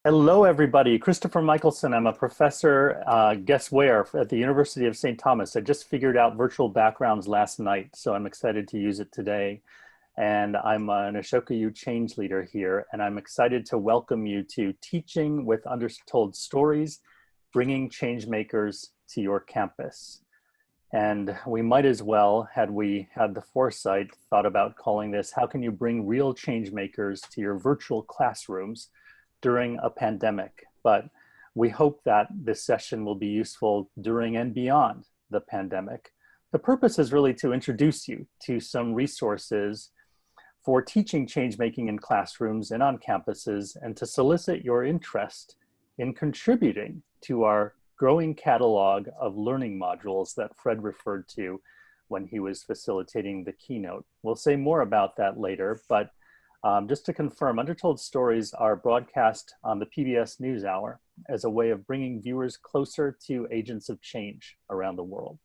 Hello, everybody. Christopher Michelson. I'm a professor, guess where, at the University of St. Thomas. I just figured out virtual backgrounds last night, so I'm excited to use it today. And I'm an Ashoka U change leader here, and I'm excited to welcome you to Teaching with Untold Stories, Bringing Changemakers to Your Campus. And we might as well, had we had the foresight, thought about calling this, How Can You Bring Real Changemakers to Your Virtual Classrooms during a pandemic? But we hope that this session will be useful during and beyond the pandemic. The purpose is really to introduce you to some resources for teaching change-making in classrooms and on campuses, and to solicit your interest in contributing to our growing catalog of learning modules that Fred referred to when he was facilitating the keynote. We'll say more about that later, but just to confirm, Untold Stories are broadcast on the PBS Newshour as a way of bringing viewers closer to agents of change around the world.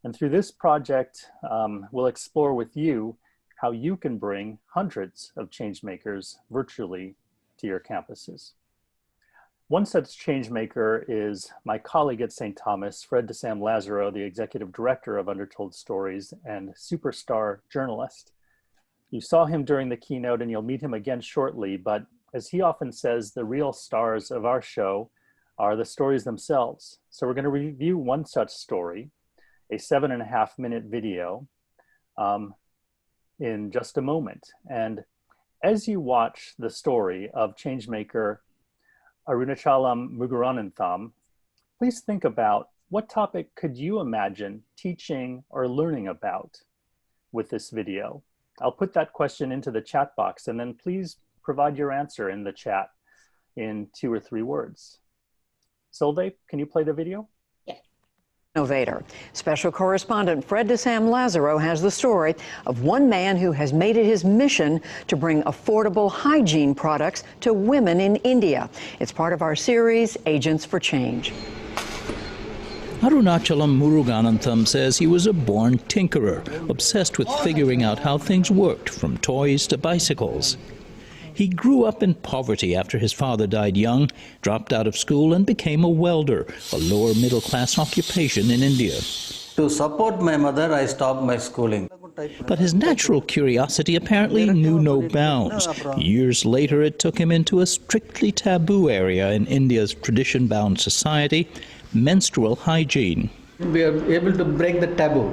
And through this project, we'll explore with you how you can bring hundreds of changemakers virtually to your campuses. One such changemaker is my colleague at St. Thomas, Fred DeSam Lazaro, the executive director of Untold Stories and superstar journalist. You saw him during the keynote and you'll meet him again shortly, but as he often says, the real stars of our show are the stories themselves. So we're going to review one such story, a 7.5-minute video, in just a moment. And as you watch the story of changemaker Arunachalam Muruganathan, please think about what topic could you imagine teaching or learning about with this video. I'll put that question into the chat box, and then please provide your answer in the chat in 2 or 3 words. Solveig, can you play the video? Innovator. Special correspondent Fred DeSam Lazaro has the story of one man who has made it his mission to bring affordable hygiene products to women in India. It's part of our series, Agents for Change. Arunachalam Muruganathan says he was a born tinkerer, obsessed with figuring out how things worked, from toys to bicycles. He grew up in poverty after his father died young, dropped out of school and became a welder, a lower middle-class occupation in India. To support my mother, I stopped my schooling. But his natural curiosity apparently knew no bounds. Years later, it took him into a strictly taboo area in India's tradition-bound society, menstrual hygiene. We are able to break the taboo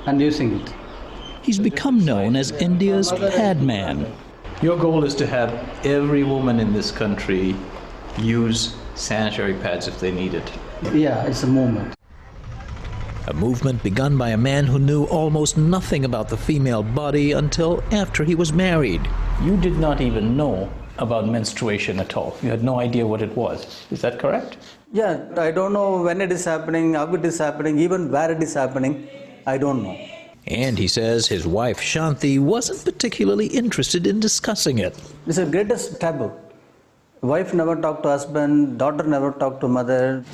and using it. He's become known as India's pad man. Your goal is to have every woman in this country use sanitary pads if they need it. Yeah, it's a movement. A movement begun by a man who knew almost nothing about the female body until after he was married. You did not even know about menstruation at all. You had no idea what it was. Is that correct? Yeah, I don't know when it is happening, how it is happening, even where it is happening, I don't know. And he says his wife Shanti wasn't particularly interested in discussing it. It's the greatest taboo. Wife never talked to husband, daughter never talked to mother.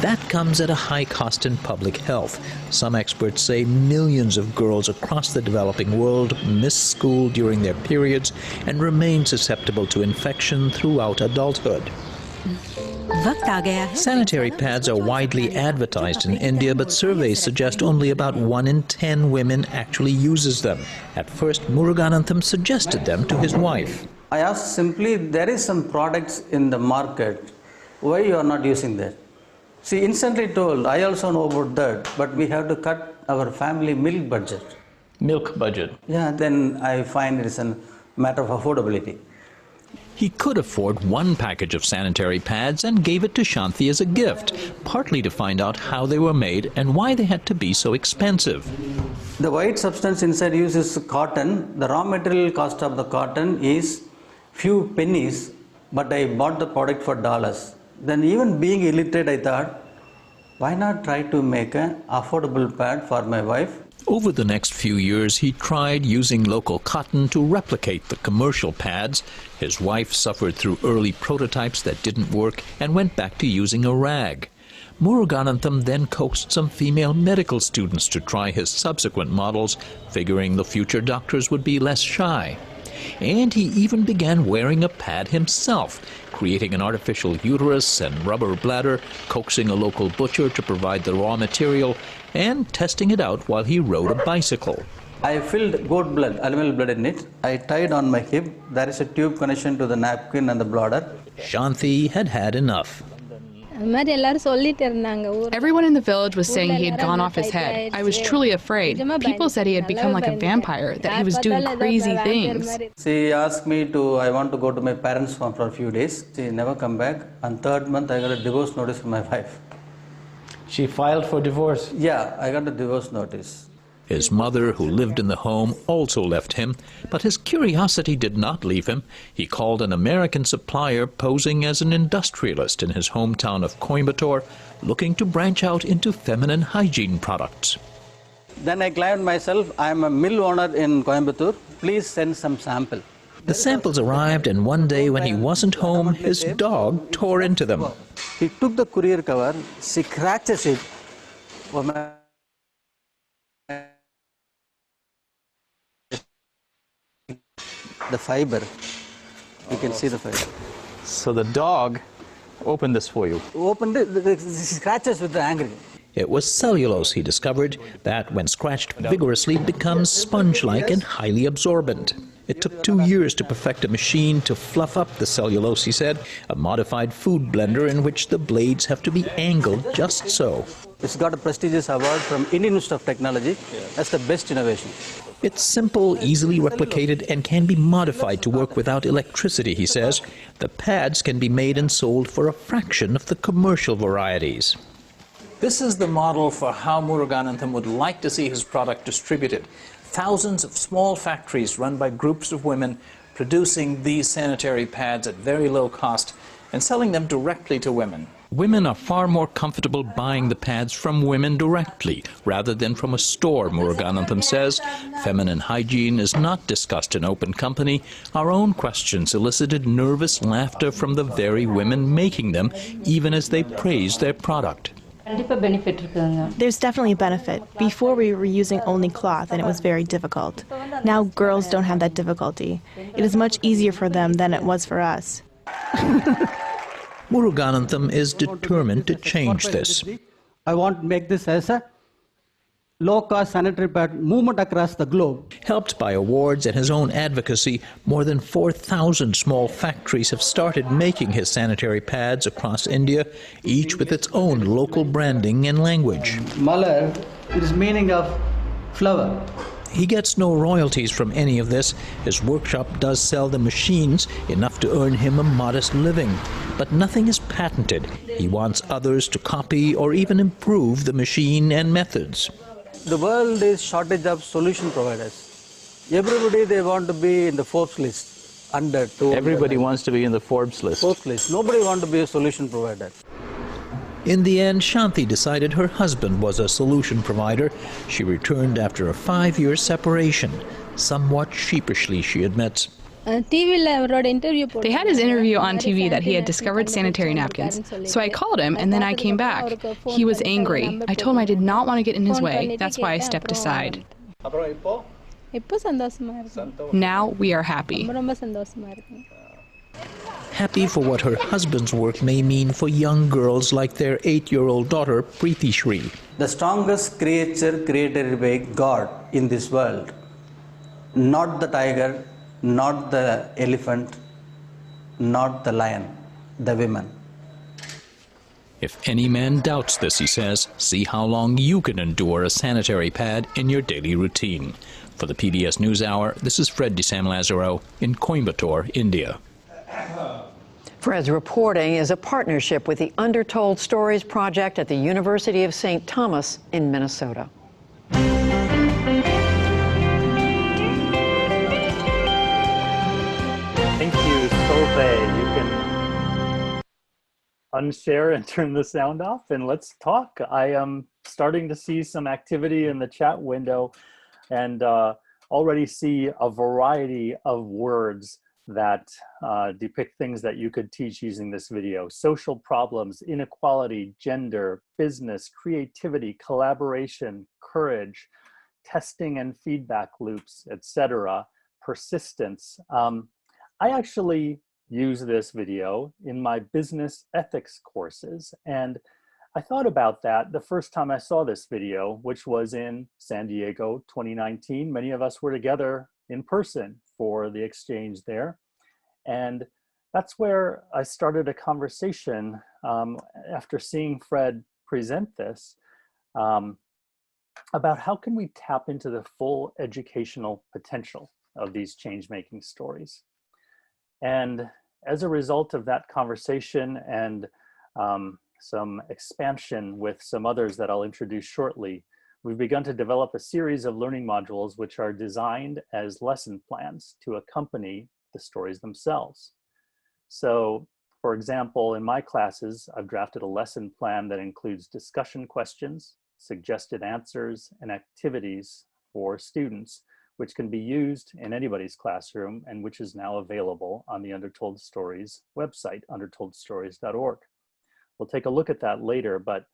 That comes at a high cost in public health. Some experts say millions of girls across the developing world miss school during their periods and remain susceptible to infection throughout adulthood. Sanitary pads are widely advertised in India, but surveys suggest only about 1 in 10 women actually uses them. At first, Muruganathan suggested them to his wife. I asked simply, there is some products in the market, why you are not using that? She instantly told, I also know about that, but we have to cut our family milk budget. Milk budget. Yeah, then I find it is a matter of affordability. He could afford 1 package of sanitary pads and gave it to Shanti as a gift, partly to find out how they were made and why they had to be so expensive. The white substance inside uses cotton. The raw material cost of the cotton is few pennies, but I bought the product for dollars. Then even being illiterate, I thought, why not try to make an affordable pad for my wife? Over the next few years, he tried using local cotton to replicate the commercial pads. His wife suffered through early prototypes that didn't work and went back to using a rag. Muruganathan then coaxed some female medical students to try his subsequent models, figuring the future doctors would be less shy. And he even began wearing a pad himself, creating an artificial uterus and rubber bladder, coaxing a local butcher to provide the raw material, and testing it out while he rode a bicycle. I filled goat blood, animal blood in it. I tied on my hip. There is a tube connection to the napkin and the bladder. Shanti had had enough. Everyone in the village was saying he had gone off his head. I was truly afraid. People said he had become like a vampire, that he was doing crazy things. She asked me I want to go to my parents' farm for a few days. She never come back. And third month, I got a divorce notice from my wife. She filed for divorce. Yeah, I got a divorce notice. His mother, who lived in the home, also left him, but his curiosity did not leave him. He called an American supplier posing as an industrialist in his hometown of Coimbatore, looking to branch out into feminine hygiene products. Then I claimed myself, I am a mill owner in Coimbatore. Please send some sample. The samples arrived, and one day when he wasn't home, his dog tore into them. He took the courier cover, she scratches it. The fiber, you can see the fiber. So the dog opened this for you. Opened it, the scratches with the angry. It was cellulose, he discovered, that when scratched vigorously becomes sponge-like and highly absorbent. It took 2 years to perfect a machine to fluff up the cellulose, he said, a modified food blender in which the blades have to be angled just so. It's got a prestigious award from Indian Institute of Technology as the best innovation. It's simple, easily replicated, and can be modified to work without electricity, he says. The pads can be made and sold for a fraction of the commercial varieties. This is the model for how Muruganathan would like to see his product distributed. Thousands of small factories run by groups of women producing these sanitary pads at very low cost and selling them directly to women. Women are far more comfortable buying the pads from women directly rather than from a store, Muruganathan says. Feminine hygiene is not discussed in open company. Our own questions elicited nervous laughter from the very women making them, even as they praised their product. There's definitely a benefit. Before we were using only cloth and it was very difficult. Now girls don't have that difficulty. It is much easier for them than it was for us. Muruganathan is determined to change this. I want to make this as a low-cost sanitary pad movement across the globe. Helped by awards and his own advocacy, more than 4,000 small factories have started making his sanitary pads across India, each with its own local branding and language. Malar is meaning of flower. He gets no royalties from any of this. His workshop does sell the machines, enough to earn him a modest living. But nothing is patented. He wants others to copy or even improve the machine and methods. The world is shortage of solution providers. Everybody, they want to be in the Forbes list. Under 200. Everybody wants to be in the Forbes list. Forbes list. Nobody wants to be a solution provider. In the end, Shanti decided her husband was a solution provider. She returned after a 5-year separation. Somewhat sheepishly, she admits. They had his interview on TV that he had discovered sanitary napkins. So I called him and then I came back. He was angry. I told him I did not want to get in his way. That's why I stepped aside. Now we are happy. Happy for what her husband's work may mean for young girls like their 8-year-old daughter, Preeti Shri. The strongest creature created by God in this world, not the tiger, not the elephant, not the lion, the women. If any man doubts this, he says, see how long you can endure a sanitary pad in your daily routine. For the PBS Newshour, this is Fred DeSam Lazaro in Coimbatore, India. Fred's reporting is a partnership with the Undertold Stories Project at the University of St. Thomas in Minnesota. Thank you, Solveig. You can unshare and turn the sound off, and let's talk. I am starting to see some activity in the chat window and already see a variety of words that depict things that you could teach using this video. Social problems, inequality, gender, business, creativity, collaboration, courage, testing and feedback loops, etc. persistence. I actually use this video in my business ethics courses, and I thought about that the first time I saw this video, which was in San Diego 2019. Many of us were together in person for the exchange there. And that's where I started a conversation after seeing Fred present this about how can we tap into the full educational potential of these change-making stories. And as a result of that conversation and some expansion with some others that I'll introduce shortly, we've begun to develop a series of learning modules which are designed as lesson plans to accompany the stories themselves. So, for example, in my classes, I've drafted a lesson plan that includes discussion questions, suggested answers, and activities for students, which can be used in anybody's classroom and which is now available on the Undertold Stories website, undertoldstories.org. We'll take a look at that later, but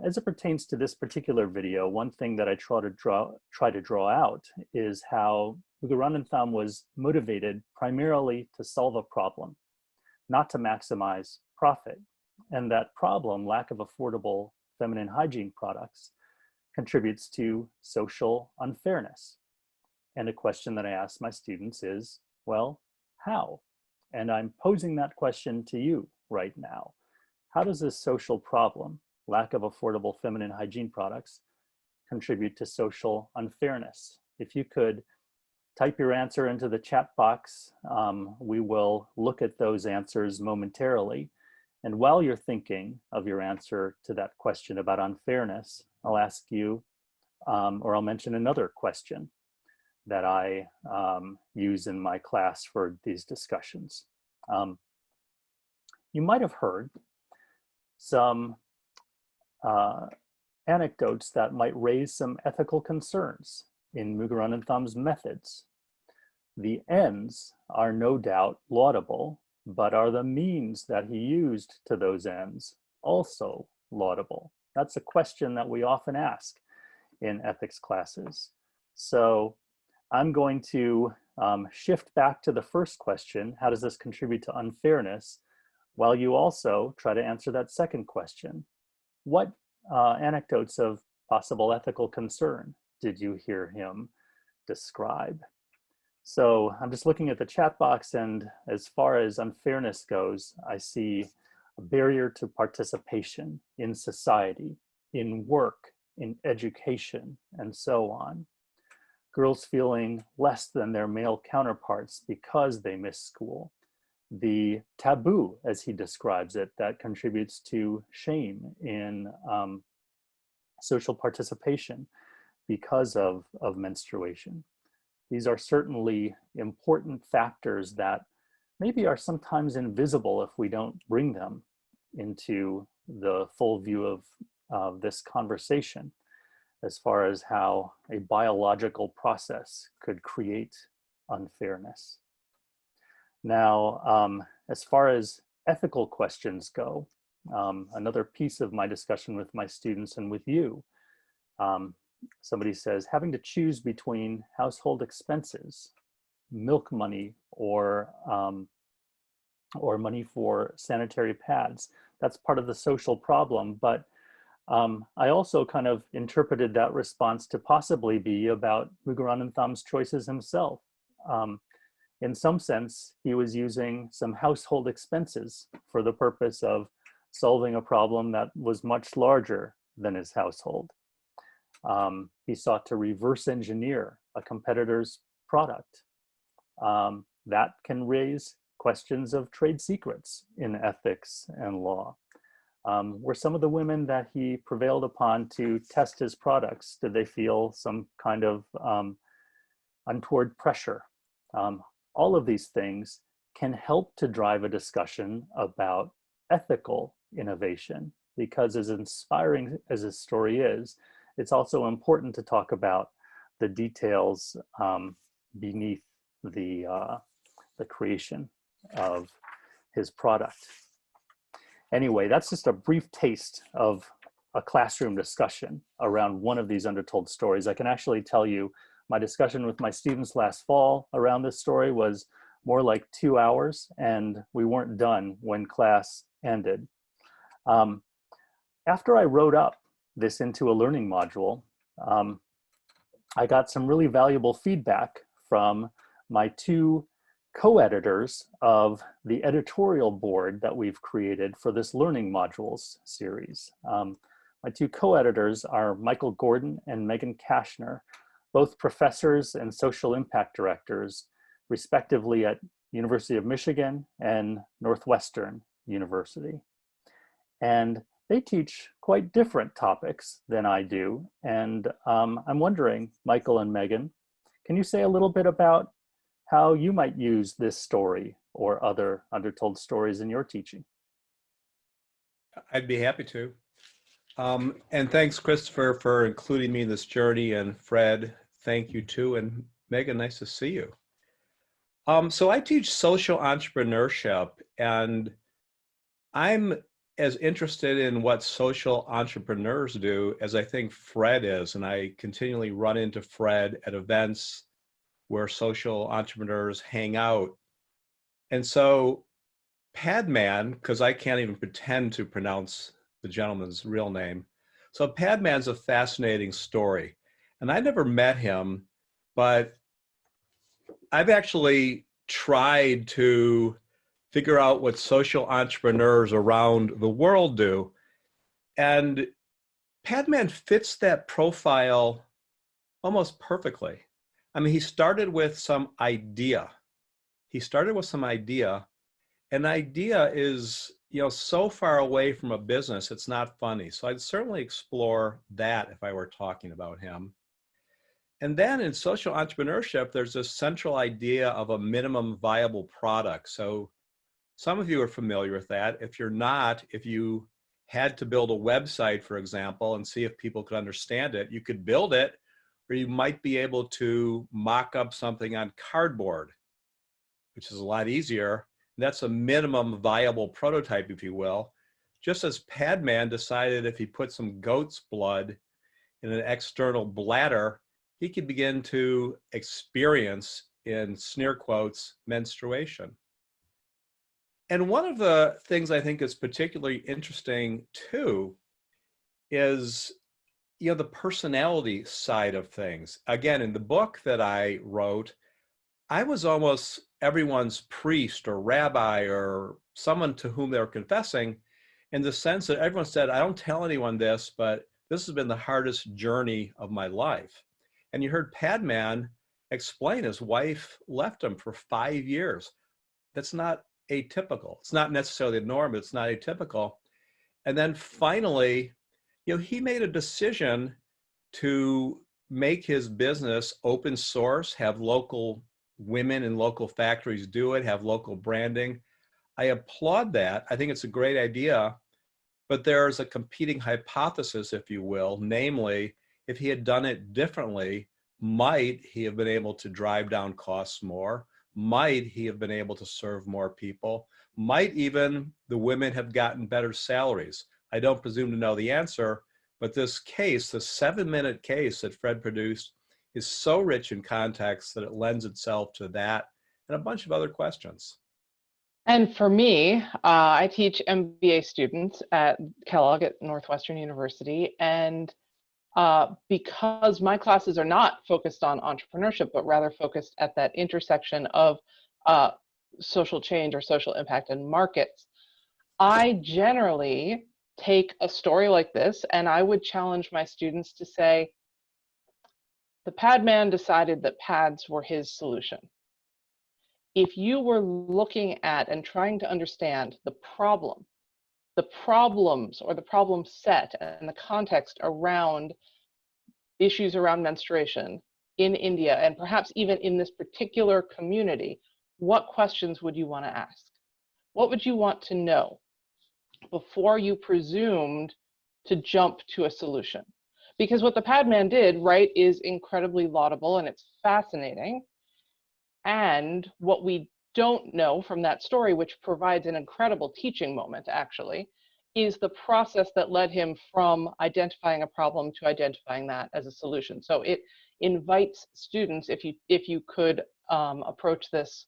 as it pertains to this particular video, one thing that I try to draw out is how Muguruzanim was motivated primarily to solve a problem, not to maximize profit. And that problem, lack of affordable feminine hygiene products, contributes to social unfairness. And a question that I ask my students is, well, how? And I'm posing that question to you right now. How does this social problem, lack of affordable feminine hygiene products, contribute to social unfairness? If you could type your answer into the chat box, we will look at those answers momentarily. And while you're thinking of your answer to that question about unfairness, I'll ask you, or I'll mention another question that I use in my class for these discussions. You might have heard some anecdotes that might raise some ethical concerns in Muguruzanim methods. The ends are no doubt laudable, but are the means that he used to those ends also laudable? That's a question that we often ask in ethics classes. So I'm going to shift back to the first question, how does this contribute to unfairness, while you also try to answer that second question. What anecdotes of possible ethical concern did you hear him describe? So I'm just looking at the chat box, and as far as unfairness goes, I see a barrier to participation in society, in work, in education, and so on. Girls feeling less than their male counterparts because they miss school. The taboo, as he describes it, that contributes to shame in social participation because of menstruation. These are certainly important factors that maybe are sometimes invisible if we don't bring them into the full view of this conversation, as far as how a biological process could create unfairness. Now, as far as ethical questions go, another piece of my discussion with my students and with you, somebody says, having to choose between household expenses, milk money, or money for sanitary pads, that's part of the social problem. But I also kind of interpreted that response to possibly be about Muguruzanim choices himself. In some sense, he was using some household expenses for the purpose of solving a problem that was much larger than his household. He sought to reverse engineer a competitor's product. That can raise questions of trade secrets in ethics and law. Were some of the women that he prevailed upon to test his products, did they feel some kind of untoward pressure? All of these things can help to drive a discussion about ethical innovation, because as inspiring as this story is, it's also important to talk about the details beneath the creation of his product. Anyway, that's just a brief taste of a classroom discussion around one of these undertold stories. I can actually tell you My discussion with my students last fall around this story was more like 2 hours, and we weren't done when class ended. After I wrote up this into a learning module, I got some really valuable feedback from my two co-editors of the editorial board that we've created for this learning modules series. My two co-editors are Michael Gordon and Megan Kashner, both professors and social impact directors, respectively at University of Michigan and Northwestern University. And they teach quite different topics than I do. And I'm wondering, Michael and Megan, can you say a little bit about how you might use this story or other undertold stories in your teaching? I'd be happy to. And thanks, Christopher, for including me in this journey. And Fred, thank you too. And Megan, nice to see you. So I teach social entrepreneurship, and I'm as interested in what social entrepreneurs do as I think Fred is. And I continually run into Fred at events where social entrepreneurs hang out. And so Padman, because I can't even pretend to pronounce the gentleman's real name. So Padman's a fascinating story. And I never met him, but I've actually tried to figure out what social entrepreneurs around the world do. And Padman fits that profile almost perfectly. I mean, he started with some idea. An idea is, so far away from a business, it's not funny. So I'd certainly explore that if I were talking about him. And then in social entrepreneurship, there's this central idea of a minimum viable product. So some of you are familiar with that. If you're not, if you had to build a website, for example, and see if people could understand it, you could build it, or you might be able to mock up something on cardboard, which is a lot easier. That's a minimum viable prototype, if you will. Just as Padman decided if he put some goat's blood in an external bladder, he could begin to experience, in sneer quotes, menstruation. And one of the things I think is particularly interesting too is, the personality side of things. Again, in the book that I wrote, I was almost everyone's priest or rabbi or someone to whom they were confessing, in the sense that everyone said, I don't tell anyone this, but this has been the hardest journey of my life. And you heard Padman explain his wife left him for 5 years. That's not atypical. It's not necessarily the norm, but it's not atypical. And then finally, he made a decision to make his business open source, have local women in local factories do it, have local branding. I applaud that. I think it's a great idea, but there's a competing hypothesis, if you will, namely, if he had done it differently, might he have been able to drive down costs more? Might he have been able to serve more people? Might even the women have gotten better salaries? I don't presume to know the answer, but this case, the 7-minute case that Fred produced, is so rich in context that it lends itself to that and a bunch of other questions. And for me, I teach MBA students at Kellogg at Northwestern University. And because my classes are not focused on entrepreneurship, but rather focused at that intersection of social change or social impact and markets, I generally take a story like this and I would challenge my students to say, the Padman decided that pads were his solution. If you were looking at and trying to understand the problems or the problem set and the context around issues around menstruation in India, and perhaps even in this particular community, what questions would you want to ask? What would you want to know before you presumed to jump to a solution? Because what the Padman did, right, is incredibly laudable and it's fascinating. And what we don't know from that story, which provides an incredible teaching moment actually, is the process that led him from identifying a problem to identifying that as a solution. So it invites students, if you could approach this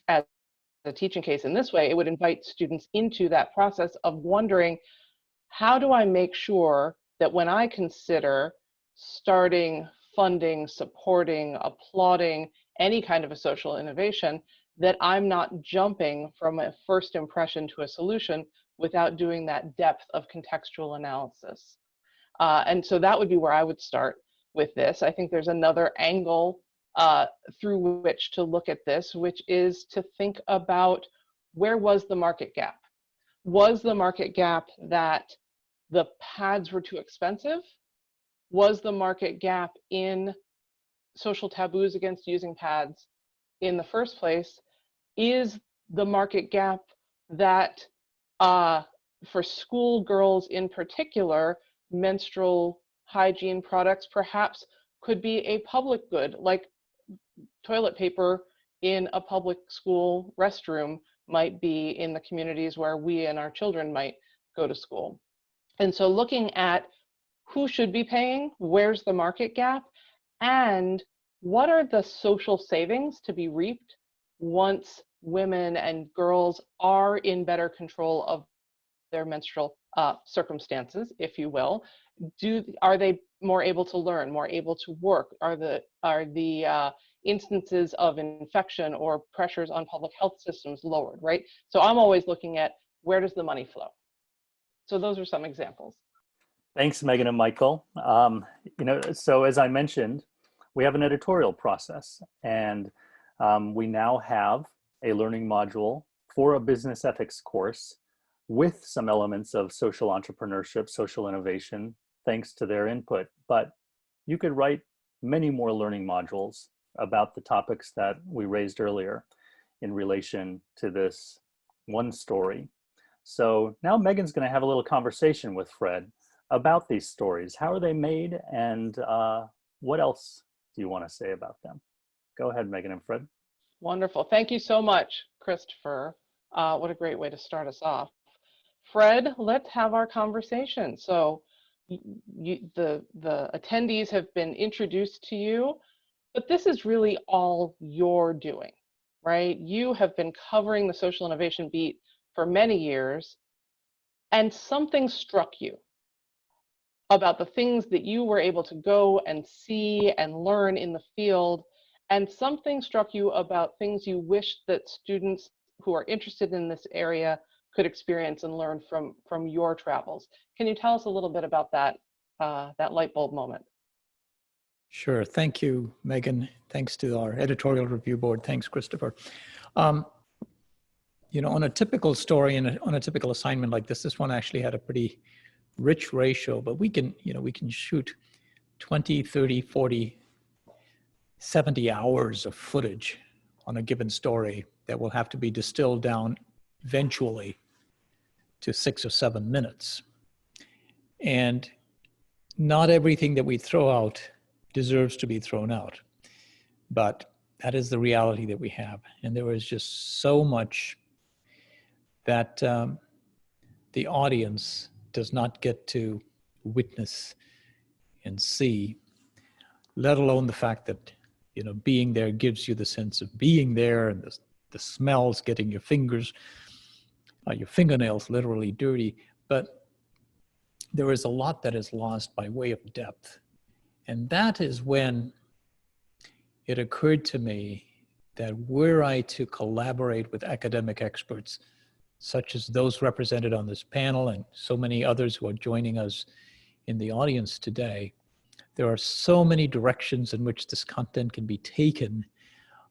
as a teaching case in this way, it would invite students into that process of wondering, how do I make sure that when I consider starting, funding, supporting, applauding any kind of a social innovation, that I'm not jumping from a first impression to a solution without doing that depth of contextual analysis. And so that would be where I would start with this. I think there's another angle through which to look at this, which is to think about, where was the market gap? Was the market gap that the pads were too expensive? Was the market gap in social taboos against using pads in the first place? Is the market gap that for schoolgirls in particular, menstrual hygiene products perhaps could be a public good, like toilet paper in a public school restroom might be in the communities where we and our children might go to school. And so looking at who should be paying, where's the market gap, and what are the social savings to be reaped once women and girls are in better control of their menstrual circumstances, if you will. Are they more able to learn, more able to work? Are the instances of infection or pressures on public health systems lowered, right? So I'm always looking at, where does the money flow? So those are some examples. Thanks, Megan and Michael. So as I mentioned, we have an editorial process, and we now have a learning module for a business ethics course with some elements of social entrepreneurship, social innovation, thanks to their input. But you could write many more learning modules about the topics that we raised earlier in relation to this one story. So now Megan's going to have a little conversation with Fred about these stories. How are they made, and what else do you want to say about them? Go ahead, Megan and Fred. Wonderful. Thank you so much, Christopher. What a great way to start us off. Fred, let's have our conversation. So the attendees have been introduced to you, but this is really all you're doing, right? You have been covering the social innovation beat for many years, and something struck you about the things that you were able to go and see and learn in the field, and something struck you about things you wish that students who are interested in this area could experience and learn from your travels. Can you tell us a little bit about that, that light bulb moment? Sure. Thank you, Megan. Thanks to our editorial review board. Thanks, Christopher. You know, on a typical story and on a typical assignment like this one actually had a pretty rich ratio, but we can shoot 20, 30, 40, 70 hours of footage on a given story that will have to be distilled down eventually to 6 or 7 minutes. And not everything that we throw out deserves to be thrown out, but that is the reality that we have. And there is just so much that the audience does not get to witness and see, let alone the fact that, you know, being there gives you the sense of being there, and the smells, getting your fingernails literally dirty. But there is a lot that is lost by way of depth. And that is when it occurred to me that were I to collaborate with academic experts, such as those represented on this panel and so many others who are joining us in the audience today, there are so many directions in which this content can be taken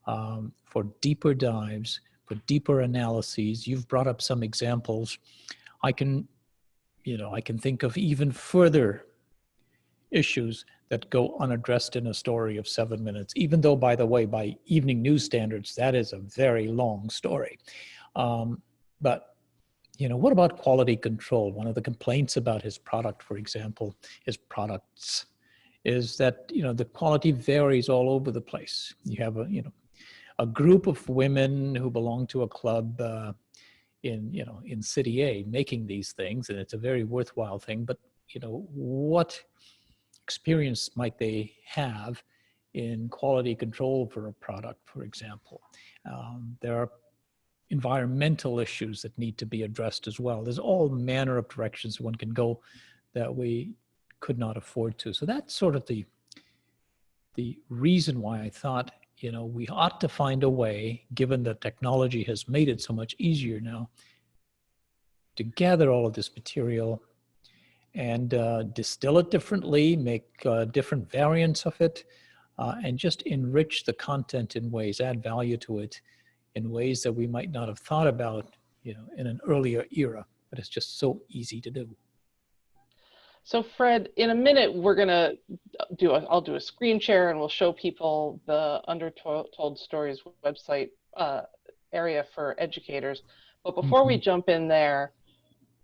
for deeper dives, for deeper analyses. You've brought up some examples. I can think of even further issues that go unaddressed in a story of 7 minutes, even though, by the way, by evening news standards, that is a very long story. But, you know, what about quality control? One of the complaints about his product, for example, his products, is that, you know, the quality varies all over the place. You have a group of women who belong to a club in City A making these things, and it's a very worthwhile thing. But what experience might they have in quality control for a product, for example? There are environmental issues that need to be addressed as well. There's all manner of directions one can go that we could not afford to. So that's sort of the reason why I thought, we ought to find a way, given that technology has made it so much easier now, to gather all of this material and distill it differently, make different variants of it, and just enrich the content in ways, add value to it in ways that we might not have thought about, in an earlier era, but it's just so easy to do. So Fred, in a minute, we're gonna I'll do a screen share and we'll show people the Untitled Stories website area for educators. But before we jump in there,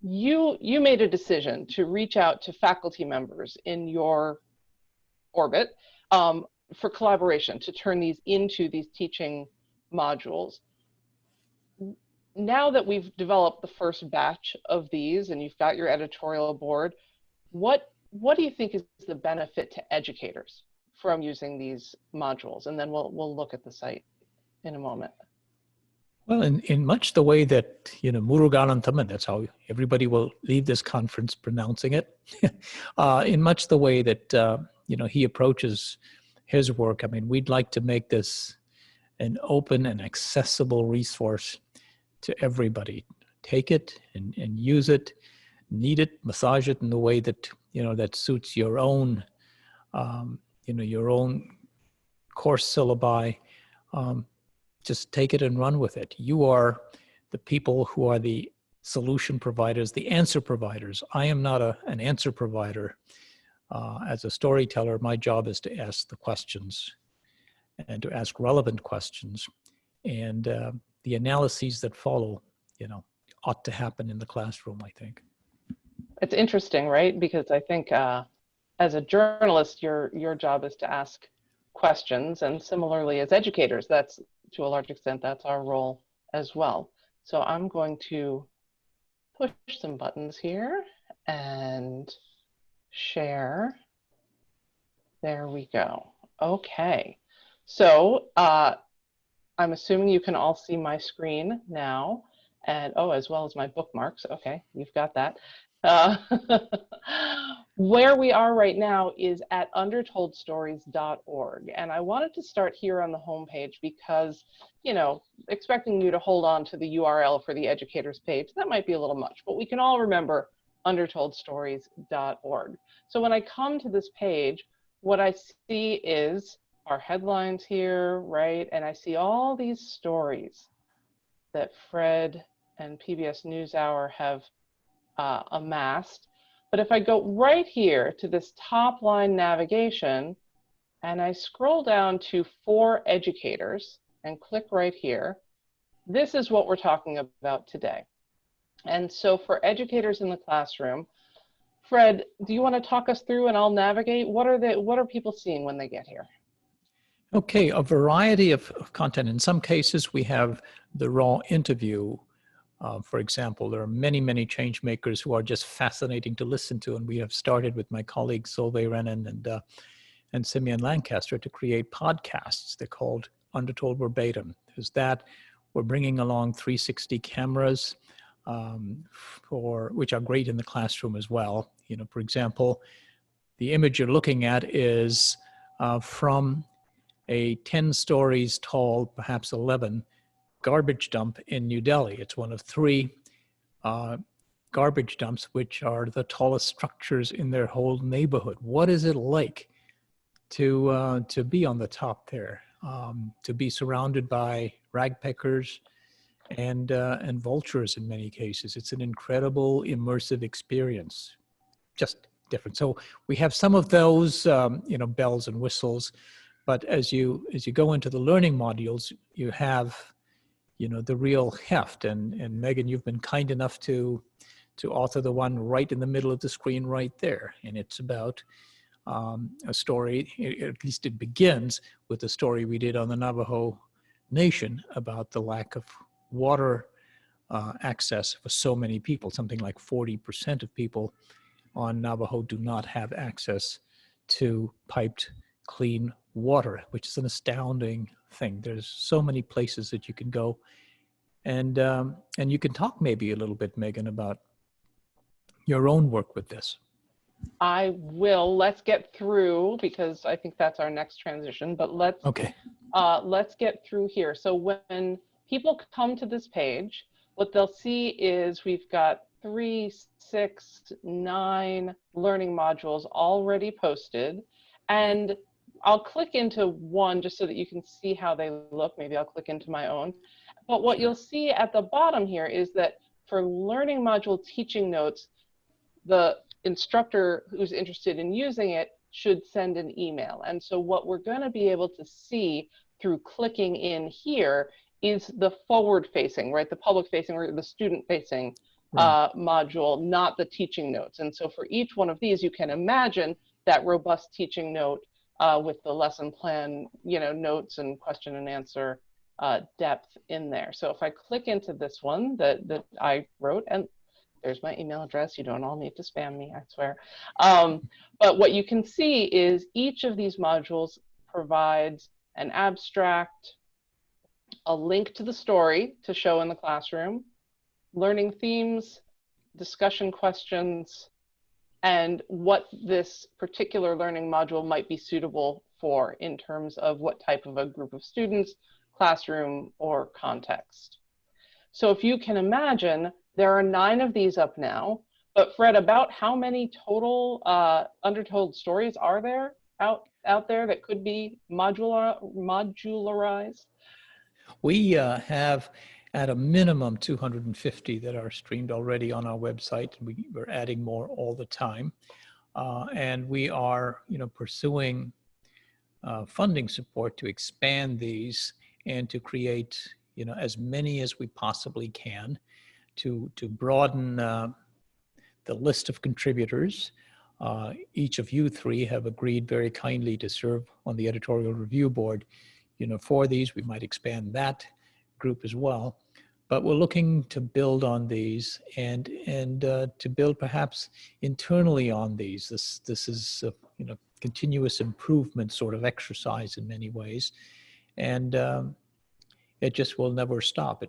you made a decision to reach out to faculty members in your orbit for collaboration, to turn these into these teaching modules. Now that we've developed the first batch of these and you've got your editorial board, what do you think is the benefit to educators from using these modules? And then we'll look at the site in a moment. Well, in much the way that, Muruganantham, and that's how everybody will leave this conference pronouncing it, in much the way that, he approaches his work, I mean, we'd like to make this an open and accessible resource to everybody. Take it and use it, knead it, massage it in the way that, that suits your own, your own course syllabi. Just take it and run with it. You are the people who are the solution providers, the answer providers. I am not an answer provider. As a storyteller, my job is to ask the questions and to ask relevant questions. And the analyses that follow, ought to happen in the classroom, I think. It's interesting, right? Because I think as a journalist, your job is to ask questions, and similarly as educators, that's to a large extent, that's our role as well. So I'm going to push some buttons here and share. There we go. Okay. So I'm assuming you can all see my screen now, and as well as my bookmarks. Okay, you've got that. Where we are right now is at undertoldstories.org, and I wanted to start here on the homepage because, expecting you to hold on to the URL for the educators page, that might be a little much, but we can all remember undertoldstories.org. So when I come to this page, what I see is our headlines here, right? And I see all these stories that Fred and PBS Newshour have amassed. But if I go right here to this top line navigation and I scroll down to For Educators and click right here, this is what we're talking about today. And so for educators in the classroom, Fred, do you want to talk us through and I'll navigate? What are people seeing when they get here? Okay, a variety of content. In some cases, we have the raw interview. For example, there are many, many change makers who are just fascinating to listen to, and we have started with my colleagues Solveig Rennen and Simeon Lancaster to create podcasts. They're called Undertold Verbatim. There's that. We're bringing along 360 cameras, which are great in the classroom as well. For example, the image you're looking at is from a 10 stories tall, perhaps 11, garbage dump in New Delhi. It's one of 3 garbage dumps, which are the tallest structures in their whole neighborhood. What is it like to be on the top there, to be surrounded by ragpickers and vultures in many cases? It's an incredible immersive experience, just different. So we have some of those, bells and whistles, but as you go into the learning modules, you have the real heft. And Megan, you've been kind enough to author the one right in the middle of the screen right there. And it's about a story, at least it begins with the story we did on the Navajo Nation about the lack of water access for so many people. Something like 40% of people on Navajo do not have access to piped clean water, which is an astounding thing. There's so many places that you can go. And you can talk maybe a little bit, Megan, about your own work with this. I will. Let's get through, because I think that's our next transition, but let's get through here. So when people come to this page, what they'll see is we've got 3, 6, 9 learning modules already posted. And I'll click into one just so that you can see how they look. Maybe I'll click into my own. But what you'll see at the bottom here is that for learning module teaching notes, the instructor who's interested in using it should send an email. And so what we're going to be able to see through clicking in here is the forward-facing, right? The public-facing or the student-facing module, not the teaching notes. And so for each one of these, you can imagine that robust teaching note with the lesson plan, notes and question and answer depth in there. So if I click into this one that I wrote, and there's my email address, you don't all need to spam me, I swear. But what you can see is each of these modules provides an abstract, a link to the story to show in the classroom, learning themes, discussion questions, and what this particular learning module might be suitable for in terms of what type of a group of students, classroom, or context. So if you can imagine, there are 9 of these up now, but Fred, about how many total undertold stories are there out there that could be modularized? We have at a minimum 250 that are streamed already on our website. We're adding more all the time. And we are, pursuing funding support to expand these and to create, as many as we possibly can to broaden the list of contributors. Each of you 3 have agreed very kindly to serve on the editorial review board. For these, we might expand that group as well. But we're looking to build on these and to build perhaps internally on these. This is a continuous improvement sort of exercise in many ways, and it just will never stop.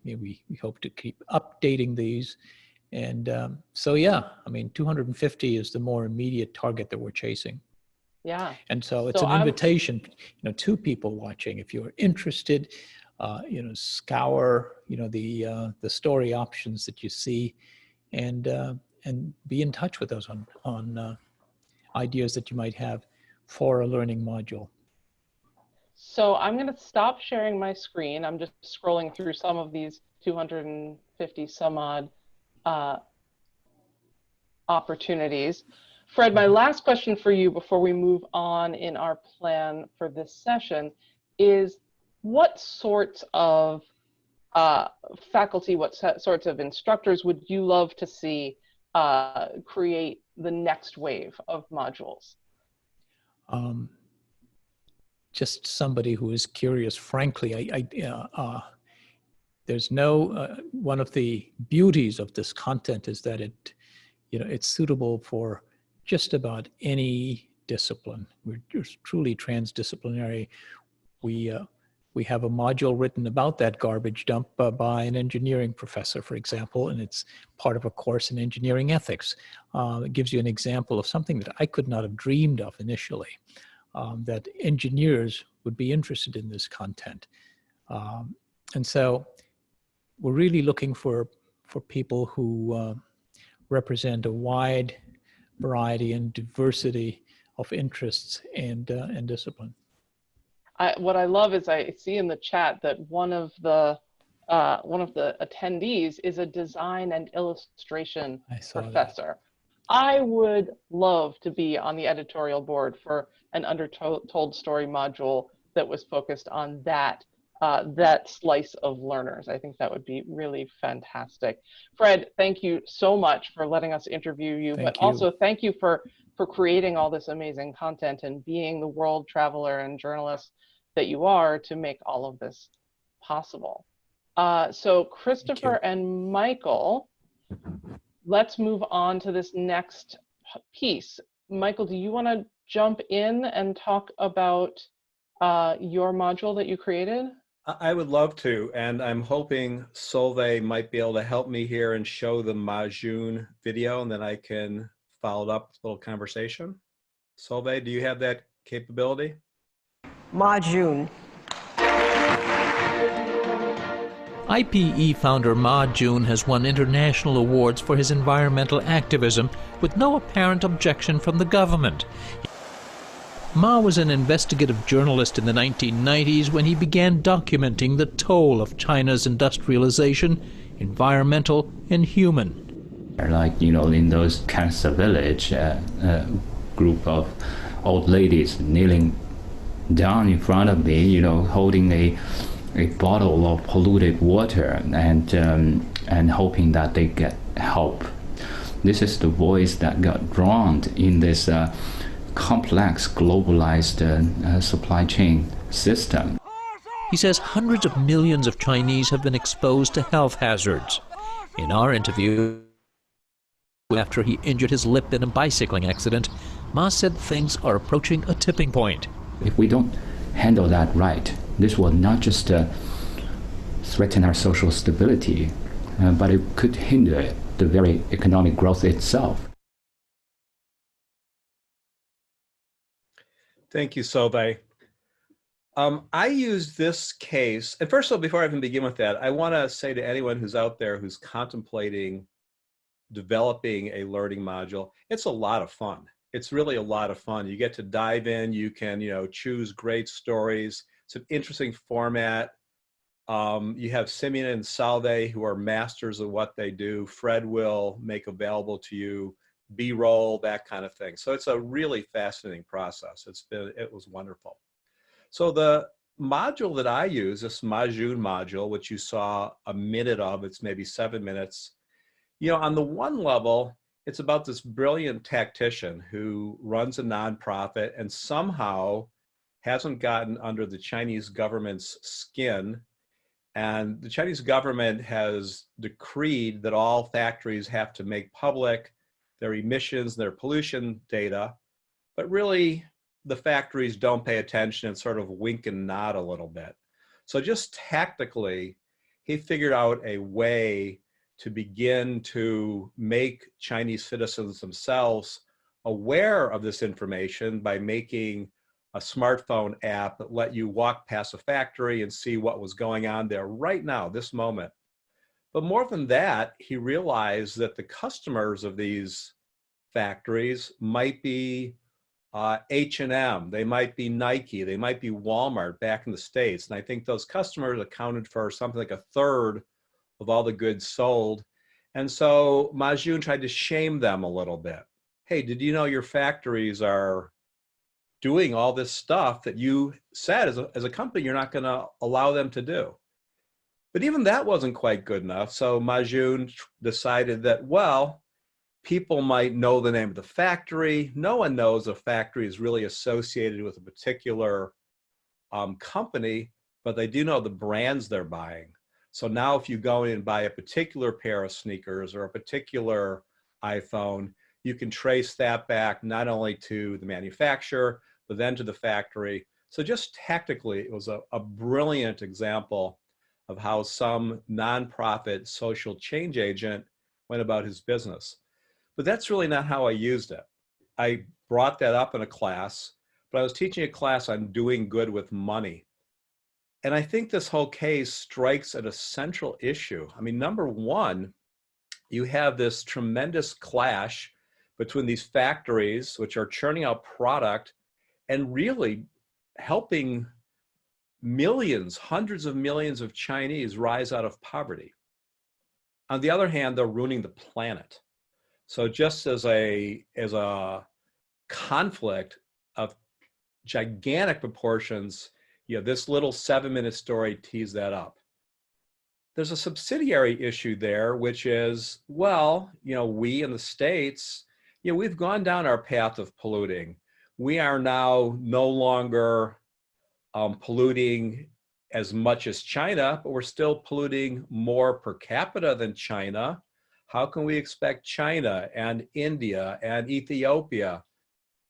We hope to keep updating these, and so yeah, 250 is the more immediate target that we're chasing. Yeah. And so it's an invitation, to people watching. If you're interested, scour, the story options that you see, and be in touch with us on ideas that you might have for a learning module. So I'm going to stop sharing my screen. I'm just scrolling through some of these 250 some odd opportunities. Fred, my last question for you before we move on in our plan for this session is, what sorts of faculty, what sorts of instructors would you love to see create the next wave of modules? Just somebody who is curious, frankly. There's no, one of the beauties of this content is that it's suitable for just about any discipline. We're just truly transdisciplinary. We have a module written about that garbage dump by an engineering professor, for example, and it's part of a course in engineering ethics. It gives you an example of something that I could not have dreamed of initially, that engineers would be interested in this content. And so we're really looking for people who represent a wide variety and diversity of interests and discipline. What I love is I see in the chat that one of the attendees is a design and illustration professor. I would love to be on the editorial board for an undertold story module that was focused on that slice of learners. I think that would be really fantastic. Fred, thank you so much for letting us interview you, but also thank you for creating all this amazing content and being the world traveler and journalist that you are to make all of this possible. So Christopher and Michael, let's move on to this next piece. Michael, do you want to jump in and talk about your module that you created? I would love to, and I'm hoping Solveig might be able to help me here and show the Majun video, and then I can follow it up with a little conversation. Solveig, do you have that capability? Majun. IPE founder Ma Jun has won international awards for his environmental activism with no apparent objection from the government. Ma was an investigative journalist in the 1990s when he began documenting the toll of China's industrialization, environmental and human. Like, in those cancer village, group of old ladies kneeling down in front of me, holding a bottle of polluted water and hoping that they get help. This is the voice that got drowned in this complex, globalized supply chain system. He says hundreds of millions of Chinese have been exposed to health hazards. In our interview, after he injured his lip in a bicycling accident, Ma said things are approaching a tipping point. If we don't handle that right, this will not just threaten our social stability, but it could hinder the very economic growth itself. Thank you, Solveig. I use this case, and first of all, before I even begin with that, I want to say to anyone who's out there who's contemplating developing a learning module, it's a lot of fun. It's really a lot of fun. You get to dive in, you can, choose great stories. It's an interesting format. You have Simeon and Salve who are masters of what they do. Fred will make available to you B-roll, that kind of thing. So it's a really fascinating process. It was wonderful. So the module that I use, this Majun module, which you saw a minute of, it's maybe 7 minutes. On the one level, it's about this brilliant tactician who runs a nonprofit and somehow hasn't gotten under the Chinese government's skin. And the Chinese government has decreed that all factories have to make public their emissions, their pollution data, but really the factories don't pay attention and sort of wink and nod a little bit. So just tactically, he figured out a way to begin to make Chinese citizens themselves aware of this information by making a smartphone app that let you walk past a factory and see what was going on there right now, this moment. But more than that, he realized that the customers of these factories might be H&M, they might be Nike, they might be Walmart back in the States. And I think those customers accounted for something like 1/3 of all the goods sold. And so Majun tried to shame them a little bit. Hey, did you know your factories are doing all this stuff that you said as a company you're not going to allow them to do? But even that wasn't quite good enough. So Majun decided that, well, people might know the name of the factory. No one knows a factory is really associated with a particular company, but they do know the brands they're buying. So now if you go in and buy a particular pair of sneakers or a particular iPhone, you can trace that back not only to the manufacturer, but then to the factory. So just tactically, it was a brilliant example of how some nonprofit social change agent went about his business. But that's really not how I used it. I brought that up in a class, but I was teaching a class on doing good with money. And I think this whole case strikes at a central issue. I mean, number one, you have this tremendous clash between these factories, which are churning out product and really helping millions, hundreds of millions of Chinese rise out of poverty. On the other hand, they're ruining the planet. So just as a conflict of gigantic proportions, this little 7-minute story tees that up. There's a subsidiary issue there, which is, well, we in the States, we've gone down our path of polluting. We are now no longer polluting as much as China, but we're still polluting more per capita than China. How can we expect China and India and Ethiopia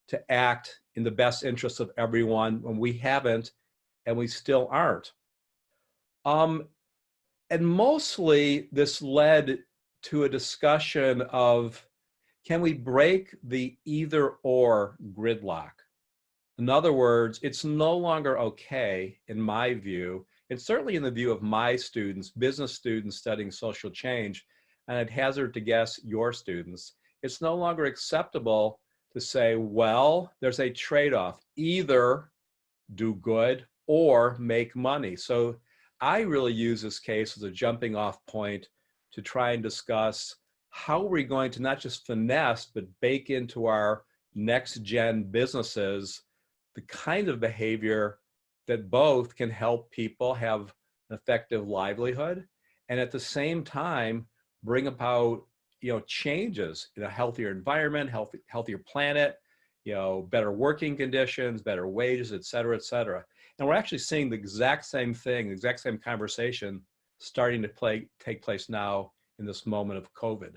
to act in the best interest of everyone when we haven't and we still aren't? And mostly this led to a discussion of, can we break the either or gridlock? In other words, it's no longer okay, in my view, and certainly in the view of my students, business students studying social change, and I'd hazard to guess your students, it's no longer acceptable to say, well, there's a trade-off, either do good or make money. So I really use this case as a jumping off point to try and discuss how are we going to not just finesse, but bake into our next gen businesses the kind of behavior that both can help people have an effective livelihood and at the same time bring about, changes in a healthier environment, healthier planet, better working conditions, better wages, et cetera, et cetera. And we're actually seeing the exact same thing, the exact same conversation starting to take place now in this moment of COVID.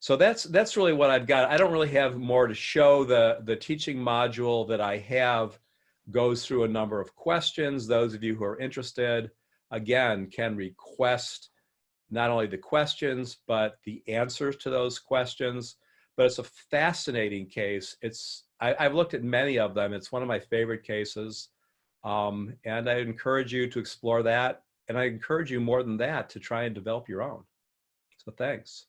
So that's really what I've got. I don't really have more to show. The teaching module that I have goes through a number of questions. Those of you who are interested, again, can request not only the questions, but the answers to those questions. But it's a fascinating case. I've looked at many of them. It's one of my favorite cases. And I encourage you to explore that. And I encourage you more than that to try and develop your own. So thanks.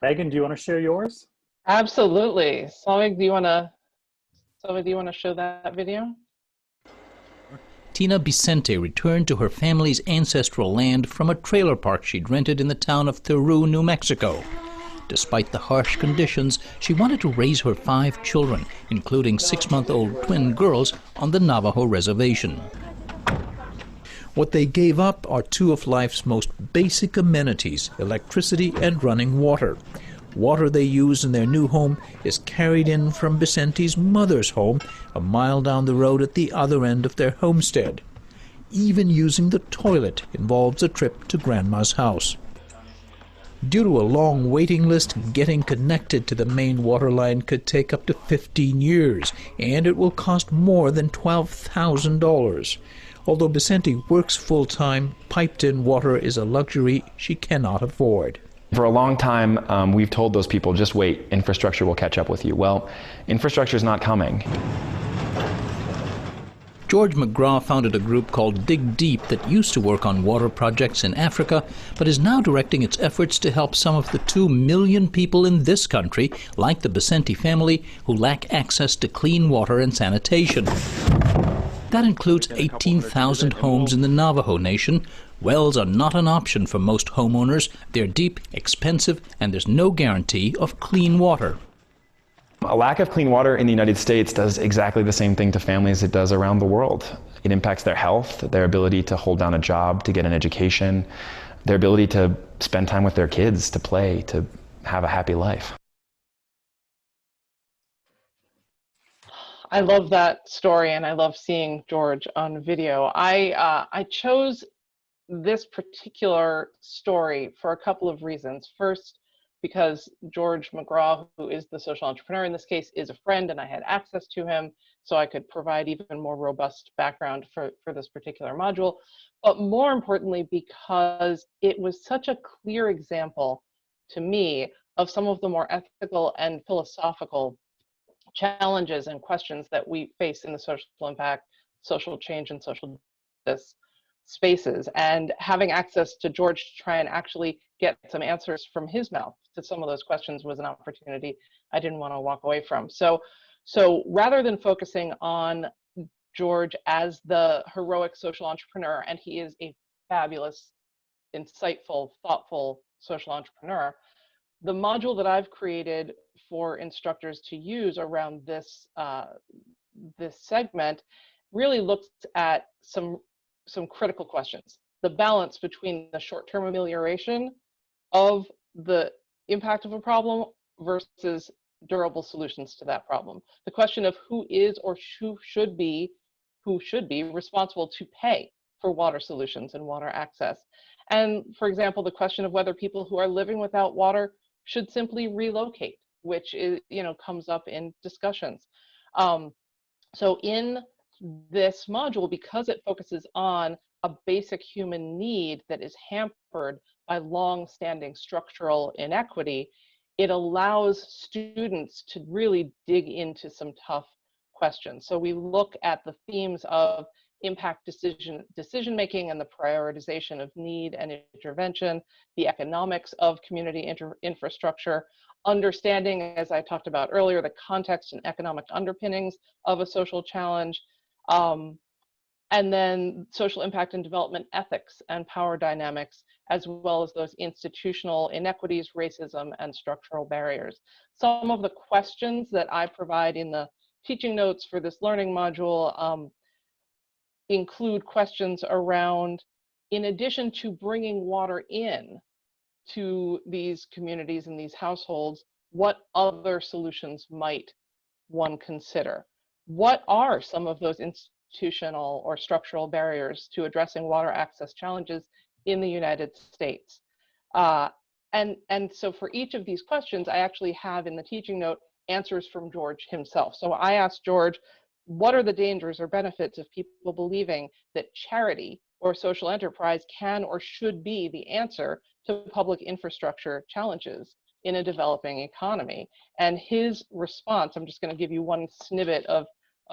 Megan, do you want to share yours? Absolutely. Slavik, do you want to show that video? Tina Vicente returned to her family's ancestral land from a trailer park she'd rented in the town of Theru, New Mexico. Despite the harsh conditions, she wanted to raise her 5 children, including 6-month-old twin girls, on the Navajo reservation. What they gave up are 2 of life's most basic amenities, electricity and running water. Water they use in their new home is carried in from Vicente's mother's home, a mile down the road at the other end of their homestead. Even using the toilet involves a trip to Grandma's house. Due to a long waiting list, getting connected to the main water line could take up to 15 years, and it will cost more than $12,000. Although Vicente works full-time, piped-in water is a luxury she cannot afford. For a long time, we've told those people, just wait, infrastructure will catch up with you. Well, infrastructure is not coming. George McGraw founded a group called Dig Deep that used to work on water projects in Africa, but is now directing its efforts to help some of the 2 million people in this country, like the Vicente family, who lack access to clean water and sanitation. That includes 18,000 homes in the Navajo Nation. Wells are not an option for most homeowners. They're deep, expensive, and there's no guarantee of clean water. A lack of clean water in the United States does exactly the same thing to families it does around the world. It impacts their health, their ability to hold down a job, to get an education, their ability to spend time with their kids, to play, to have a happy life. I love that story, and I love seeing George on video. I chose this particular story for a couple of reasons. First, because George McGraw, who is the social entrepreneur in this case, is a friend, and I had access to him, so I could provide even more robust background for this particular module. But more importantly, because it was such a clear example to me of some of the more ethical and philosophical challenges and questions that we face in the social impact, social change, and social justice spaces. And having access to George to try and actually get some answers from his mouth to some of those questions was an opportunity I didn't want to walk away from. So rather than focusing on George as the heroic social entrepreneur, and he is a fabulous, insightful, thoughtful social entrepreneur, the module that I've created for instructors to use around this this segment really looks at some critical questions. The balance between the short-term amelioration of the impact of a problem versus durable solutions to that problem. The question of who is or who should be who should be responsible to pay for water solutions and water access. And for example, the question of whether people who are living without water should simply relocate, which is, comes up in discussions. So in this module, because it focuses on a basic human need that is hampered by long-standing structural inequity, it allows students to really dig into some tough questions. So we look at the themes of impact decision making and the prioritization of need and intervention, the economics of community infrastructure, understanding, as I talked about earlier, the context and economic underpinnings of a social challenge, and then social impact and development ethics and power dynamics, as well as those institutional inequities, racism, and structural barriers. Some of the questions that I provide in the teaching notes for this learning module include questions around, in addition to bringing water in to these communities and these households, what other solutions might one consider? What are some of those institutional or structural barriers to addressing water access challenges in the United States? And so for each of these questions, I actually have in the teaching note answers from George himself. So I asked George, what are the dangers or benefits of people believing that charity or social enterprise can or should be the answer to public infrastructure challenges in a developing economy? And his response, I'm just going to give you one snippet of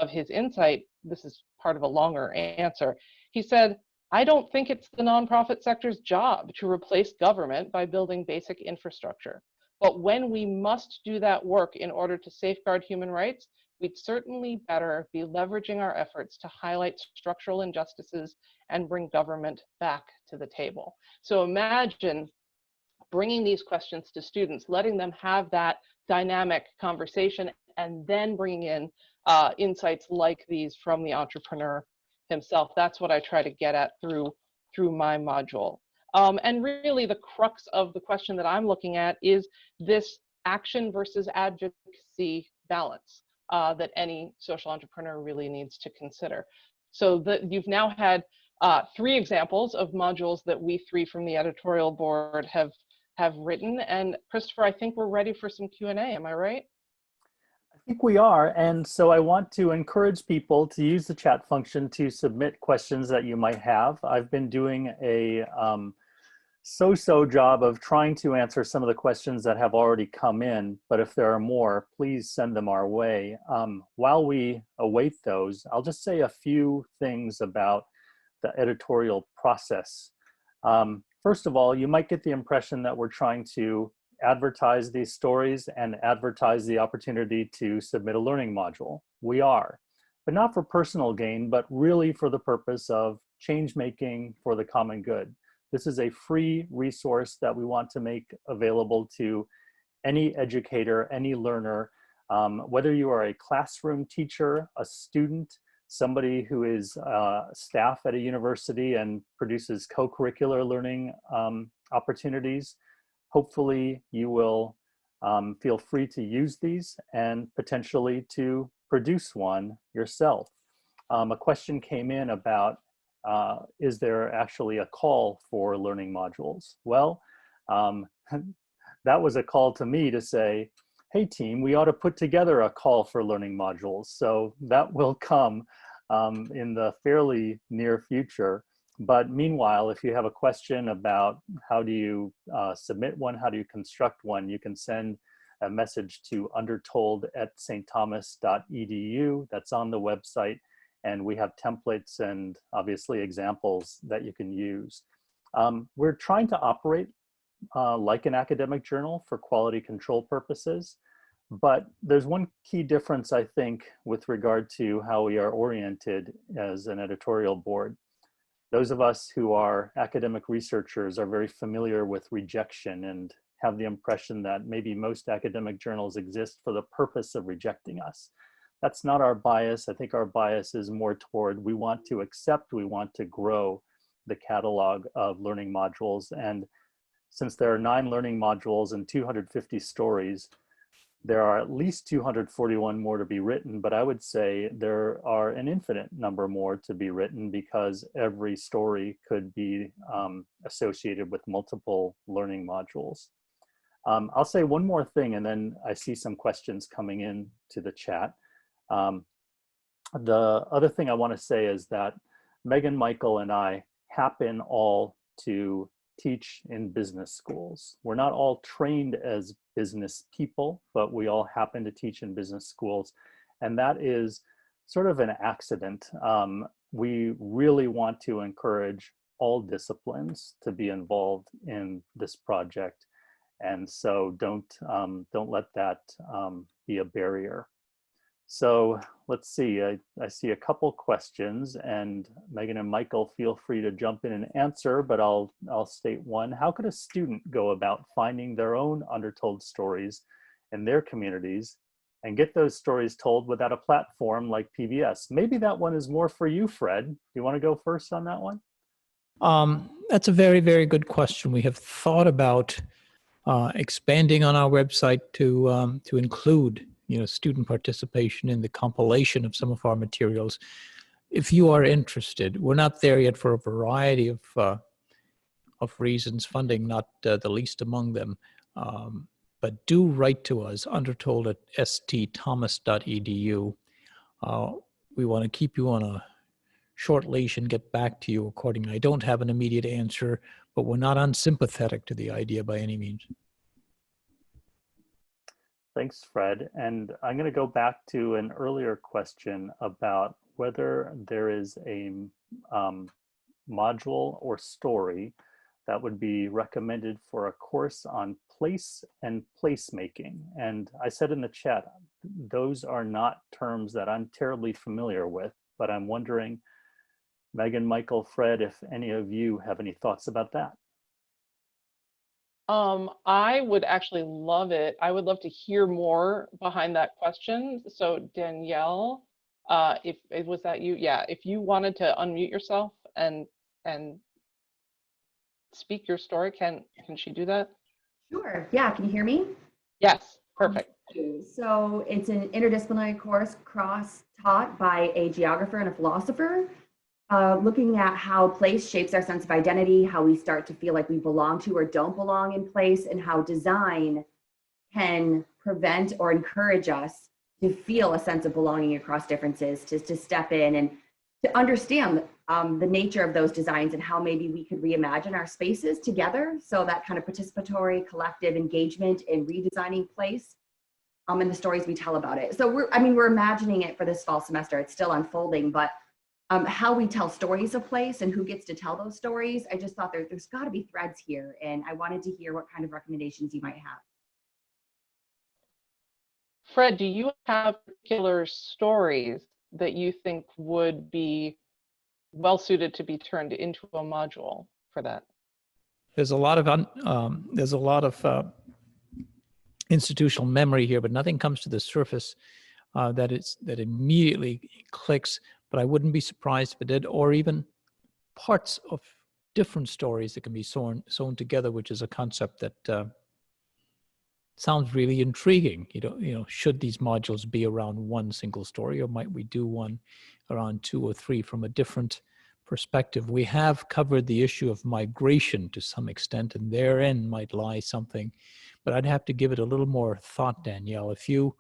his insight. This is part of a longer answer. He said, I don't think it's the nonprofit sector's job to replace government by building basic infrastructure. But when we must do that work in order to safeguard human rights, we'd certainly better be leveraging our efforts to highlight structural injustices and bring government back to the table. So imagine bringing these questions to students, letting them have that dynamic conversation, and then bringing in insights like these from the entrepreneur himself. That's what I try to get at through my module. And really the crux of the question that I'm looking at is this action versus advocacy balance that any social entrepreneur really needs to consider. So you've now had 3 examples of modules that we 3 from the editorial board have written. And Christopher, I think we're ready for some Q&A, am I right? I think we are, and so I want to encourage people to use the chat function to submit questions that you might have. I've been doing a so-so job of trying to answer some of the questions that have already come in, but if there are more, please send them our way. While we await those, I'll just say a few things about the editorial process. First of all, you might get the impression that we're trying to advertise these stories and advertise the opportunity to submit a learning module. We are, but not for personal gain, but really for the purpose of change making for the common good. This is a free resource that we want to make available to any educator, any learner, whether you are a classroom teacher, a student, somebody who is staff at a university and produces co-curricular learning opportunities. Hopefully you will feel free to use these and potentially to produce one yourself. A question came in about, is there actually a call for learning modules? Well, that was a call to me to say, hey team, we ought to put together a call for learning modules. So that will come in the fairly near future. But meanwhile, if you have a question about how do you submit one, how do you construct one, you can send a message to undertold@stthomas.edu. That's on the website. And we have templates and obviously examples that you can use. We're trying to operate like an academic journal for quality control purposes. But there's one key difference, I think, with regard to how we are oriented as an editorial board. Those of us who are academic researchers are very familiar with rejection and have the impression that maybe most academic journals exist for the purpose of rejecting us. That's not our bias. I think our bias is more toward we want to accept, we want to grow the catalog of learning modules. And since there are 9 learning modules and 250 stories, There are at least 241 more to be written, but I would say there are an infinite number more to be written because every story could be associated with multiple learning modules. I'll say one more thing, and then I see some questions coming in to the chat. The other thing I want to say is that Megan, Michael, and I happen all to teach in business schools. We're not all trained as business people, but we all happen to teach in business schools. And that is sort of an accident. We really want to encourage all disciplines to be involved in this project. And so don't let that be a barrier. So let's see, I see a couple questions, and Megan and Michael, feel free to jump in and answer, but I'll state one. How could a student go about finding their own undertold stories in their communities and get those stories told without a platform like PBS? Maybe that one is more for you, Fred. Do you want to go first on that one? That's a very, very good question. We have thought about expanding on our website to include student participation in the compilation of some of our materials. If you are interested, we're not there yet for a variety of reasons, funding not the least among them. But do write to us, undertold@stthomas.edu. We want to keep you on a short leash and get back to you accordingly. I don't have an immediate answer, but we're not unsympathetic to the idea by any means. Thanks, Fred. And I'm going to go back to an earlier question about whether there is a module or story that would be recommended for a course on place and placemaking. And I said in the chat, those are not terms that I'm terribly familiar with, but I'm wondering, Megan, Michael, Fred, if any of you have any thoughts about that. I would actually love it. I would love to hear more behind that question. So Danielle, if it was that you, yeah, if you wanted to unmute yourself and speak your story, can she do that? Sure. Yeah. Can you hear me? Yes. Perfect. So it's an interdisciplinary course cross-taught by a geographer and a philosopher, looking at how place shapes our sense of identity, how we start to feel like we belong to or don't belong in place, and how design can prevent or encourage us to feel a sense of belonging across differences, to step in and to understand the nature of those designs and how maybe we could reimagine our spaces together. So that kind of participatory collective engagement in redesigning place and the stories we tell about it. So we're imagining it for this fall semester. It's still unfolding, but how we tell stories of place and who gets to tell those stories, I just thought there's got to be threads here, and I wanted to hear what kind of recommendations you might have. Fred, do you have particular stories that you think would be well suited to be turned into a module for that? There's a lot of institutional memory here, but nothing comes to the surface that immediately clicks. But I wouldn't be surprised if it did, or even parts of different stories that can be sewn together, which is a concept that sounds really intriguing. Should these modules be around one single story, or might we do one around 2 or 3 from a different perspective? We have covered the issue of migration to some extent, and therein might lie something, but I'd have to give it a little more thought, Danielle. If you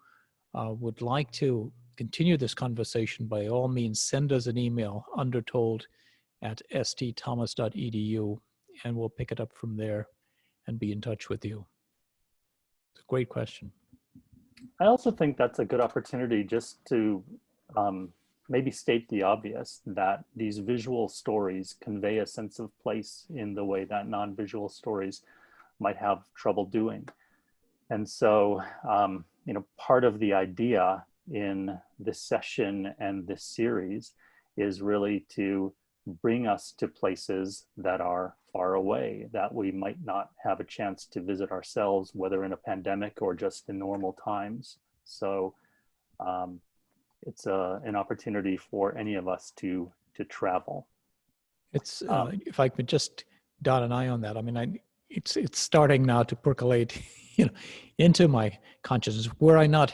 would like to continue this conversation, by all means, send us an email, undertold@stthomas.edu, and we'll pick it up from there and be in touch with you. It's a great question. I also think that's a good opportunity just to maybe state the obvious, that these visual stories convey a sense of place in the way that non-visual stories might have trouble doing. And so, part of the idea in this session and this series is really to bring us to places that are far away, that we might not have a chance to visit ourselves, whether in a pandemic or just in normal times. So it's an opportunity for any of us to travel. It's if I could just dot an I on that. I mean, it's starting now to percolate, into my consciousness. Were I not,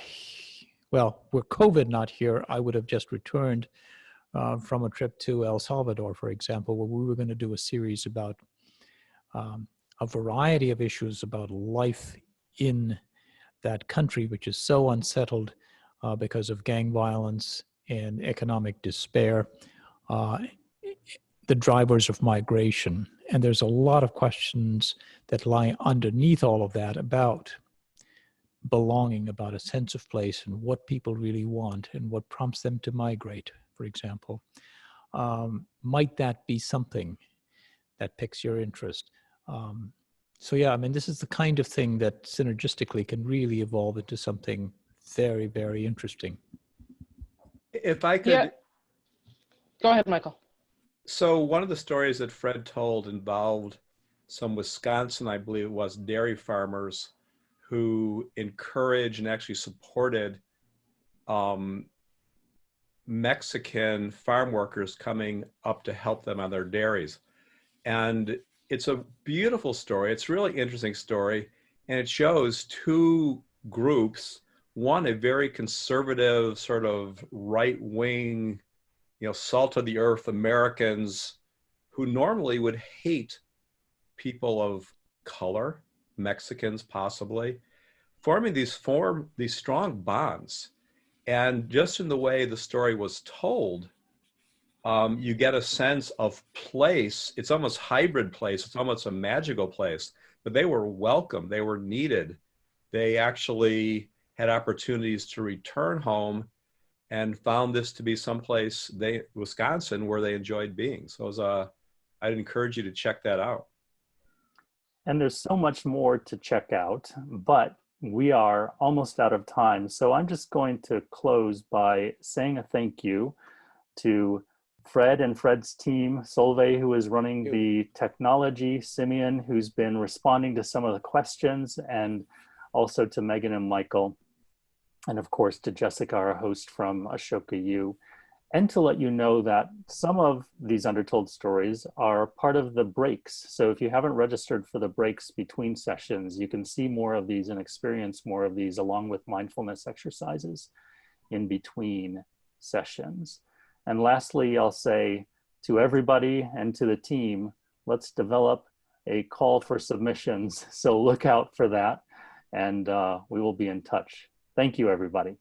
well, were COVID not here, I would have just returned from a trip to El Salvador, for example, where we were going to do a series about a variety of issues about life in that country, which is so unsettled because of gang violence and economic despair, the drivers of migration. And there's a lot of questions that lie underneath all of that about belonging, about a sense of place and what people really want and what prompts them to migrate, for example. Might that be something that piques your interest? So yeah, I mean, this is the kind of thing that synergistically can really evolve into something very, very interesting. If I could... Yeah. Go ahead, Michael. So one of the stories that Fred told involved some Wisconsin, I believe it was, dairy farmers who encouraged and actually supported Mexican farm workers coming up to help them on their dairies. And it's a beautiful story. It's a really interesting story. And it shows two groups, one, a very conservative sort of right-wing, salt of the earth Americans who normally would hate people of color, Mexicans possibly, forming these strong bonds. And just in the way the story was told, you get a sense of place. It's almost hybrid place. It's almost a magical place. But they were welcome. They were needed. They actually had opportunities to return home and found this to be someplace, Wisconsin, where they enjoyed being. So I'd encourage you to check that out. And there's so much more to check out, but we are almost out of time. So I'm just going to close by saying a thank you to Fred and Fred's team, Solveig, who is running the technology, Simeon, who's been responding to some of the questions, and also to Megan and Michael, and of course to Jessica, our host from Ashoka U. And to let you know that some of these undertold stories are part of the breaks. So if you haven't registered for the breaks between sessions, you can see more of these and experience more of these along with mindfulness exercises in between sessions. And lastly, I'll say to everybody and to the team, let's develop a call for submissions. So look out for that, and we will be in touch. Thank you, everybody.